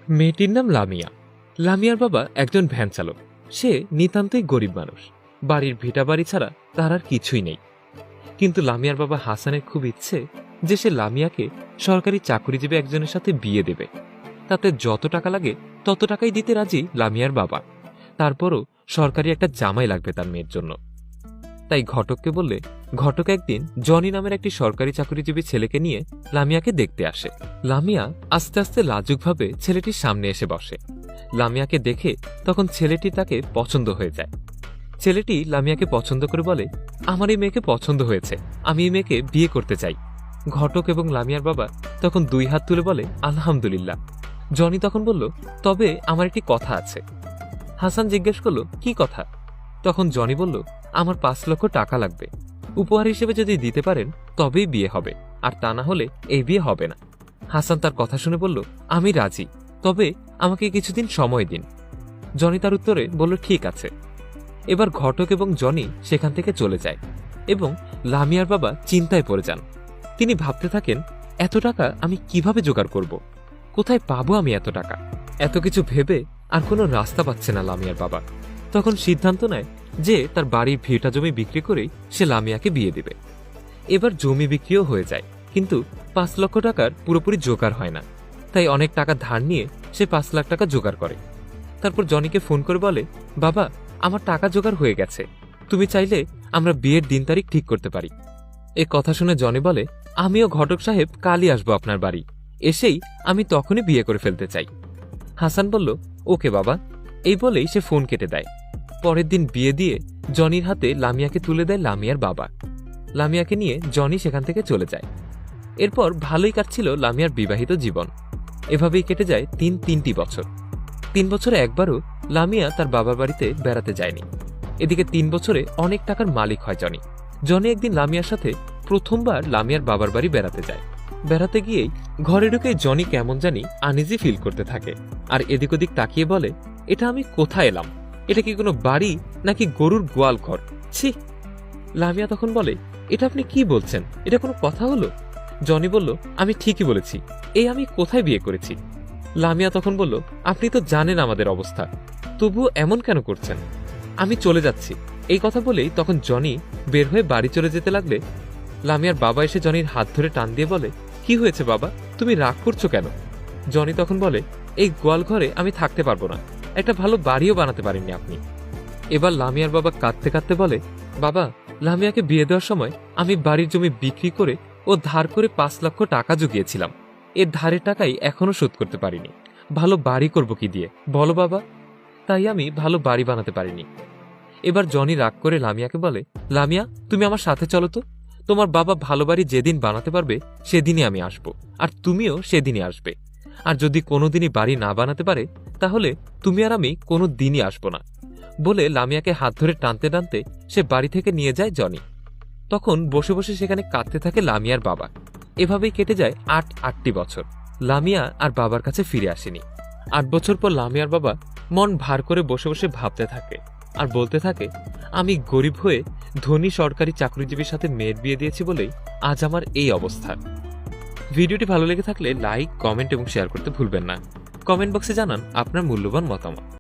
মেয়েটির নাম লামিয়া। লামিয়ার বাবা একজন ভ্যান চালক। সে নিতান্তই গরিব মানুষ। বাড়ির ভিটা বাড়ি ছাড়া তার আর কিছুই নেই। কিন্তু লামিয়ার বাবা হাসানের খুব ইচ্ছে যে সে লামিয়াকে সরকারি চাকরিজীবী একজনের সাথে বিয়ে দেবে। তাতে যত টাকা লাগে তত টাকাই দিতে রাজি লামিয়ার বাবা। তারপরও সরকারি একটা জামাই লাগবে তার মেয়ের জন্য। তাই ঘটককে বললে ঘটক একদিন জনি নামের একটি সরকারি চাকরিজীবী ছেলেকে নিয়ে লামিয়াকে দেখতে আসে। লামিয়া আস্তে আস্তে লাজুকভাবে ছেলেটির সামনে এসে বসে। লামিয়াকে দেখে তখন ছেলেটি তাকে পছন্দ হয়ে যায়। ছেলেটি লামিয়াকে পছন্দ করে বলে, আমার এই মেয়েকে পছন্দ হয়েছে, আমি এই মেয়েকে বিয়ে করতে চাই। ঘটক এবং লামিয়ার বাবা তখন দুই হাত তুলে বলে, আলহামদুলিল্লাহ। জনি তখন বলল, তবে আমার একটি কথা আছে। হাসান জিজ্ঞেস করল, কি কথা? তখন জনি বলল, আমার 5 লক্ষ টাকা লাগবে। উপহার হিসেবে যদি দিতে পারেন তবেই বিয়ে হবে, আর তা না হলে এই বিয়ে হবে না। হাসান তার কথা শুনে বলল, আমি রাজি, তবে আমাকে কিছুদিন সময় দিন। জনি তার উত্তরে বলল, ঠিক আছে। এবার ঘটক এবং জনি সেখান থেকে চলে যায় এবং লামিয়ার বাবা চিন্তায় পড়ে যান। তিনি ভাবতে থাকেন, এত টাকা আমি কিভাবে জোগাড় করব? কোথায় পাবো আমি এত টাকা? এত কিছু ভেবে আর কোনো রাস্তা পাচ্ছে না লামিয়ার বাবা। তখন সিদ্ধান্ত নেয় যে তার বাড়ির ভিটা জমি বিক্রি করেই সে লামিয়াকে বিয়ে দেবে। এবার জমি বিক্রিও হয়ে যায়, কিন্তু 5 লক্ষ টাকার পুরোপুরি জোগাড় হয় না। তাই অনেক টাকা ধার নিয়ে সে 5 লাখ টাকা জোগাড় করে। তারপর জনিকে ফোন করে বলে, বাবা, আমার টাকা জোগাড় হয়ে গেছে, তুমি চাইলে আমরা বিয়ের দিন তারিখ ঠিক করতে পারি। এ কথা শুনে জনি বলে, আমিও ঘটক সাহেব কালই আসবো আপনার বাড়ি, এসেই আমি তখনই বিয়ে করে ফেলতে চাই। হাসান বলল, ওকে বাবা। এই বলেই সে ফোন কেটে দেয়। পরের দিন বিয়ে দিয়ে জনির হাতে লামিয়াকে তুলে দেয় লামিয়ার বাবা। লামিয়াকে নিয়ে জনি সেখান থেকে চলে যায়। এরপর ভালোই কাটছিল লামিয়ার বিবাহিত জীবন। এভাবেই কেটে যায় 3টি বছর। 3 বছরে একবারও লামিয়া তার বাবার বাড়িতে বেড়াতে যায়নি। এদিকে 3 বছরে অনেক টাকার মালিক হয় জনি। জনি একদিন লামিয়ার সাথে প্রথমবার লামিয়ার বাবার বাড়ি বেড়াতে যায়। বেড়াতে গিয়েই ঘরে ঢুকে জনি কেমন জানি আনইজি ফিল করতে থাকে, আর এদিক ওদিক তাকিয়ে বলে, এটা আমি কোথায় এলাম? এটা কি কোনো বাড়ি নাকি গরুর গোয়াল ঘর? ছি! লামিয়া তখন বলে, এটা আপনি কি বলছেন? এটা কোনো কথা হলো? জনি বলল, আমি ঠিকই বলেছি, এই আমি কোথায় বিয়ে করেছি? লামিয়া তখন বলল, আপনি তো জানেন আমাদের অবস্থা, তবুও এমন কেন করছেন? আমি চলে যাচ্ছি। এই কথা বলেই তখন জনি বের হয়ে বাড়ি চলে যেতে লাগলে লামিয়ার বাবা এসে জনির হাত ধরে টান দিয়ে বলে, কি হয়েছে বাবা, তুমি রাগ করছো কেন? জনি তখন বলে, এই গোয়াল ঘরে আমি থাকতে পারবো না, একটা ভালো বাড়িও বানাতে পারেননি আপনি। এবার লামিয়ার বাবা কাঁদতে কাঁদতে বলে, বাবা, লামিয়াকে বিয়ে দেওয়ার সময় আমি বাড়ির জমি বিক্রি করে ও ধার করে 5 লক্ষ টাকা জুগিয়েছিলাম। এর ধারের টাকাই এখনো শোধ করতে পারিনি। ভালো বাড়ি করব কি দিয়ে বলো বাবা? তাই আমি ভালো বাড়ি বানাতে পারিনি। এবার জনি রাগ করে লামিয়াকে বলে, লামিয়া, তুমি আমার সাথে চলো তো। তোমার বাবা ভালো বাড়ি যেদিন বানাতে পারবে সেদিনই আমি আসব, আর তুমিও সেদিনই আসবে। আর যদি কোনোদিনই বাড়ি না বানাতে পারে তাহলে তুমি আর আমি কোনো দিনই আসবো না। বলে লামিয়াকে হাত ধরে টানতে টানতে সে বাড়ি থেকে নিয়ে যায় জনি। তখন বসে বসে সেখানে কাঁদতে থাকে লামিয়ার বাবা। এভাবেই কেটে যায় 8টি বছর। লামিয়া আর বাবার কাছে ফিরে আসেনি। 8 বছর পর লামিয়ার বাবা মন ভার করে বসে বসে ভাবতে থাকে আর বলতে থাকে, আমি গরিব হয়ে ধনী সরকারি চাকরিজীবীর সাথে মেয়ের বিয়ে দিয়েছি বলেই আজ আমার এই অবস্থা। ভিডিওটি ভালো লেগে থাকলে লাইক, কমেন্ট এবং শেয়ার করতে ভুলবেন না। কমেন্ট বক্সে জানান আপনার মূল্যবান মতামত।